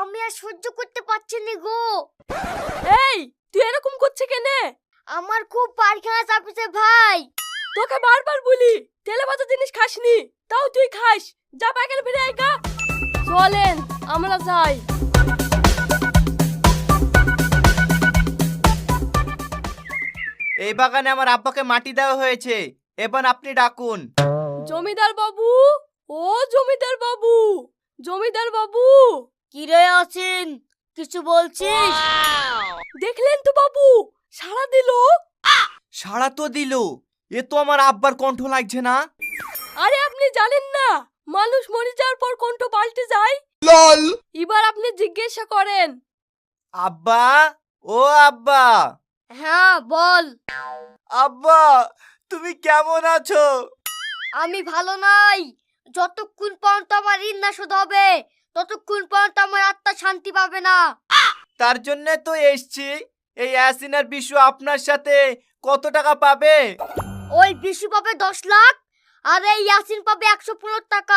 আমি আর সহ্য করতে পারছি না গো। এই তুই এরকম করছে কেনে? আমার খুব পায়খানা চাপিছে ভাই। তোকে বারবার বলি তেলে ভাজা জিনিস খাসনি, তাও তুই খাস। যা পায়খানা ফিরে আয় গা। চলেন আমরা যাই। এই বাগানে আমার আব্বাকে মাটি দেওয়া হয়েছে, এবার আপনি ডাকুন। জমিদার বাবু, ও জমিদার বাবু, জমিদার বাবু। কি রে আছেন, কিছু বলছিস? দেখলেন তো বাবু, সাড়া দিল। সাড়া তো দিল, এ তো আমার আব্বার কণ্ঠ লাগছে না। আরে আপনি জানেন না, মানুষ মরে যাওয়ার পর কণ্ঠ পাল্টে যায়। এবার আপনি জিজ্ঞাসা করেন। আব্বা, ও আব্বা। হ্যাঁ বল। আব্বা, তুমি কেমন আছো? আমি ভালো নাই। যতক্ষণ পর্যন্ত আমার ঋণ না শোধ হবে ততক্ষণ পর্যন্ত আমার আত্মা শান্তি পাবে না। তার জন্য তো এসছি। এই ইয়াসিন আর বিশু আপনার সাথে কত টাকা পাবে? ওই বিশু পাবে 10 লাখ আর এই ইয়াসিন পাবে 115 টাকা।